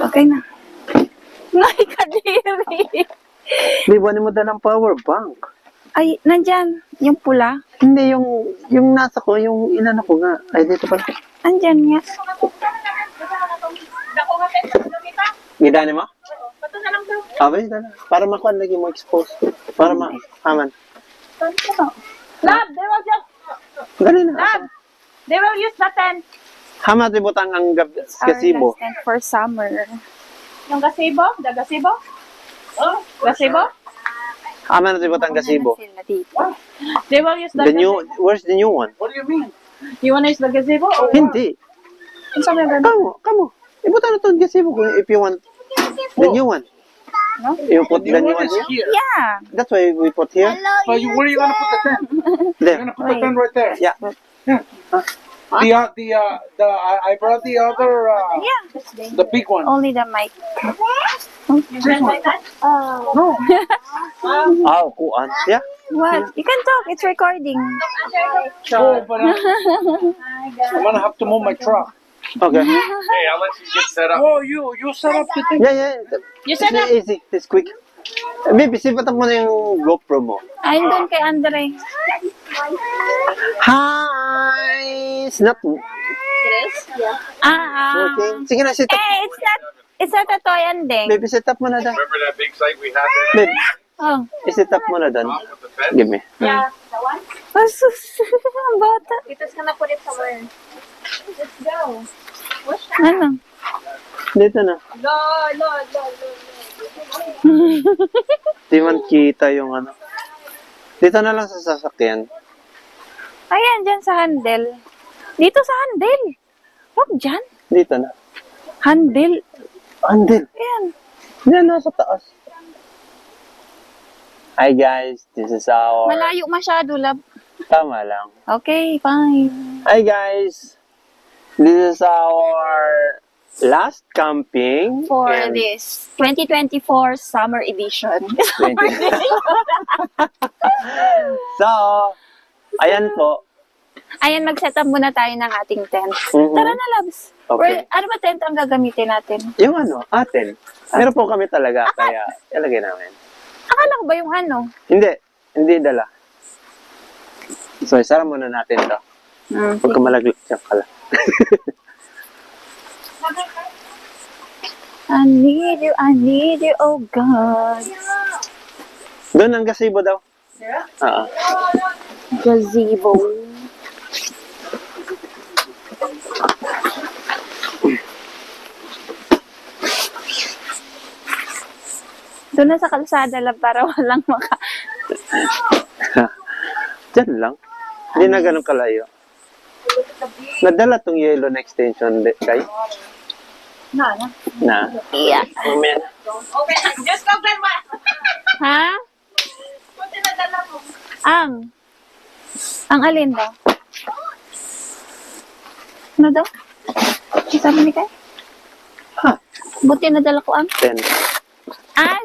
Okay na. Nay, kadiri. Di ba mo dalang power bank? Ay, nandyan. Yung pula. Hindi, yung nasa ko, yung inano ko nga. Ay, dito pala. Andyan nga. Gidani mo? Okay, dala. Para makuha lagi mo expose. Para ma-haman. Lab, they will just, Dali na. Lab, they will use the tent. Hamat ibutang ang gazebo. Our last tent for summer. Yung gazebo? The gazebo? Oh, gazebo? Hamat ibutang gazebo. Sila dito. They will use the The where's the new one? What do you mean? You wanna use the gazebo? Or Hindi. what? Saan yung gazebo? Kamo. Ibutang na to ang gazebo if you want the new one. No? You put the new one here? Yeah. That's why we put here. But where are you gonna put the tent? There. You're gonna put the tent right there. Yeah. I brought the other, Yeah. the big one. Only the mic. No. Oh, kuan. Yeah. What? You can talk. It's recording. Oh, but I'm gonna have to move my truck. Okay. Hey, I'll let you get set up. Oh, you set up the thing. Yeah. You set up. It's easy. It's quick. Baby, sipat mo na yung GoPro mo. Ayun doon kay Andre. Hi! It's not working. Sige na, set up. It's not a toy ending. Baby, set up mo na daw. Remember that big site we had there? Baby, Oh. set up mo na doon. With the fence? Give me. Yeah, the one? Asus. Ang bata. Ito's gonna put it somewhere. Let's go. What's that? Ano? Dito na. No. Di man kita yung ano. Dito na lang sa sasakyan. Ayan, dyan sa handle. Dito sa handle. Huwag dyan. Dito na. Handle. Andil. Ayan. Yan, nasa taas. Hi guys, this is our... Malayo masyado, love. Tama lang. Okay, fine. Hi guys, this is our last camping. For and this 2024 summer edition. So, ayan po. Ayan, mag-set up muna tayo ng ating tent. Mhm. Tara na, loves. Okay. Ano ba tent ang gagamitin natin? Yung ano, atin. Meron po kami talaga, kaya ilagay namin. Akala ko ba yung ano? Hindi dala. So, isara muna natin to. Huwag ka malaglag siya pala. I need you, oh God. Doon ang gazebo daw. Gazebo. Doon na sa kalsada lang para walang Diyan lang. Hindi na ganun kalayo. Nadala tong yellow na extension, kay? Na. Yeah. Amen. Okay, just go, Grandma. Ha? Buti na dala mo. Ang alin daw? Ano daw? Ang sabi ni Kay? Ha? Buti nadala ko ang... 10.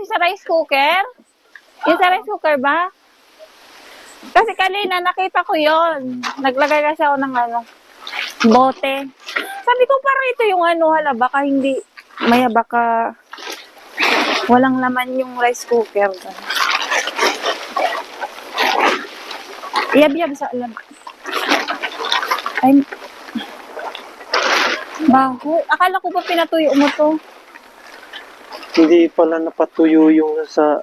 Yung sa rice cooker? Yung sa rice cooker ba? Kasi kanina nakita ko yon. Naglagay kasi ako ng bote. Sabi ko parang ito yung hala, baka hindi, baka walang laman yung rice cooker. Yab sa alam. Ay, bago. Akala ko pa pinatuyo mo to. Hindi pala napatuyo yung sa...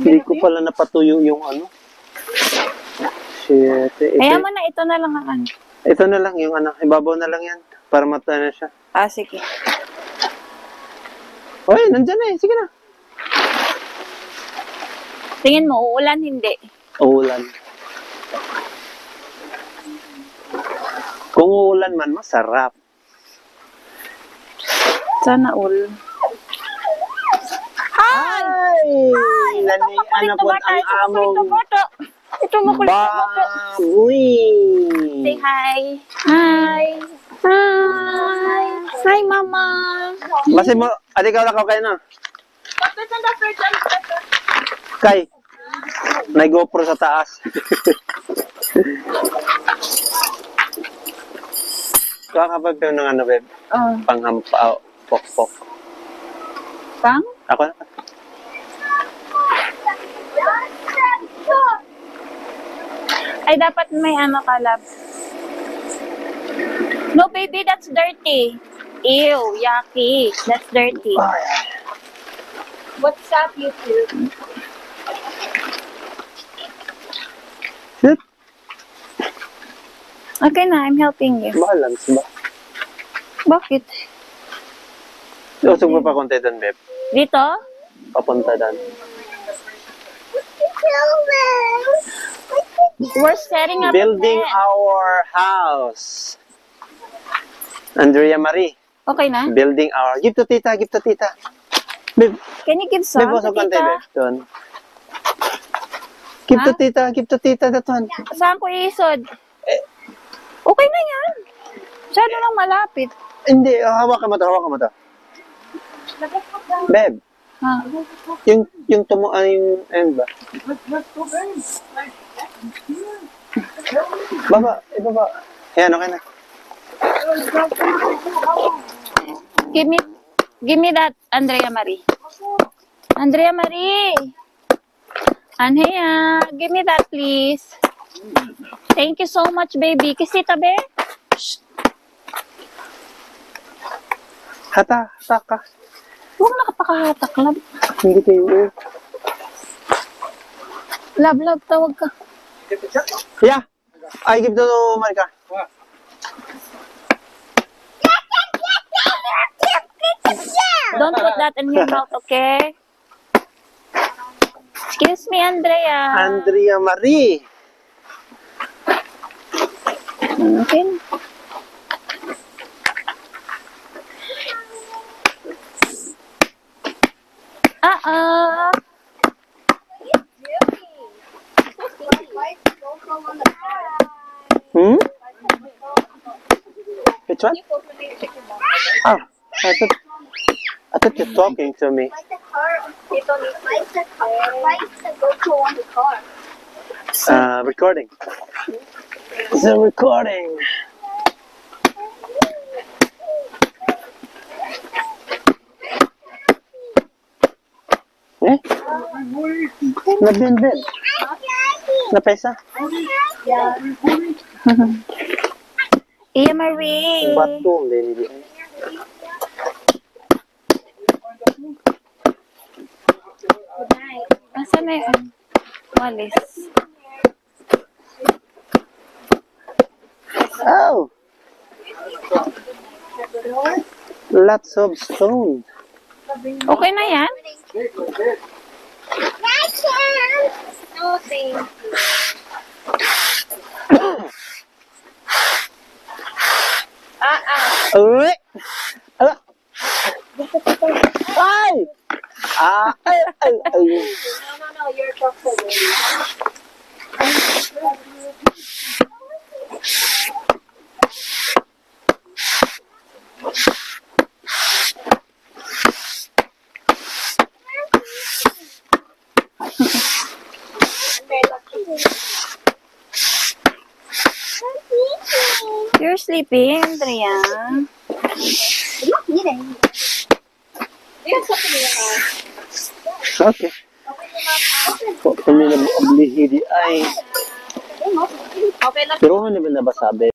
Hindi ko pala napatuyo yung ano. Shit. Kaya mo na, ito na lang ang ano. Ito na lang yung ano. Ibabaw na lang yan. Para mata na siya. Sige. Uy, nandyan na eh. Sige na. Tingin mo, uulan hindi. Uulan. Kung uulan man, masarap. Sana all. Hi! Nanian po ang among Ito makulit na boto. baboy. Say hi. Hi. Hi. Hi, Mama. Basi mo, ikaw lang kayo na. Kay, may GoPro sa taas. Kakapag ng ano, babe? Panghampao, pok-pok. Pang? Ako na. Ay, dapat may ano ka, love. No, baby, that's dirty. Ew, yucky. That's dirty. What's up, YouTube? Sit. Okay na, I'm helping you. Balance ba? Bakit? Usog mo pa konti doon, babe. Dito? Papunta doon. We're setting up Building a tent. our house. Andrea Marie. Okay na? Building our... Give to tita, give to tita. Babe, Can you give some babe, to usog konti, tita? babe. Doon. Give to Ha? tita, give to tita, that one. Saan ko isod? Okay na yan. Masyado lang malapit. Hindi, hawakan mo to, hawakan mo to. Babe, Ha? yung tumo, yung end ba? Baba, ibaba. Ayan, okay na. Give me that, Andrea Marie. Andrea Marie. Anhea, give me that, please. Thank you so much, baby. Kisita, be. Hata ka. Huwag nakapakahatak, love. Hindi kayo. Love, tawag ka. Yeah, I give to Marika. Don't put that in your mouth, okay? Excuse me, Andrea. Andrea Marie. Okay. Uh-oh. Hmm? Which one? Oh, I thought you're talking to me. Like the car. Like the car. Like the GoPro on the car. Recording. It's a recording. Eh? Nabinbin. Napesa? Iya Marie. Batu. Hindi. Asan na yun? Walis. Oh! Lots of stone. Okay na yan? No, thank you. Uy! Ala! Ay! Ay! No, you're chocolate. You're sleeping, Andrea. I'm not eating. There's something in the house. Okay. Kung nila mo oblihi di ay. Okay, let's Pero ano ba nabasabi?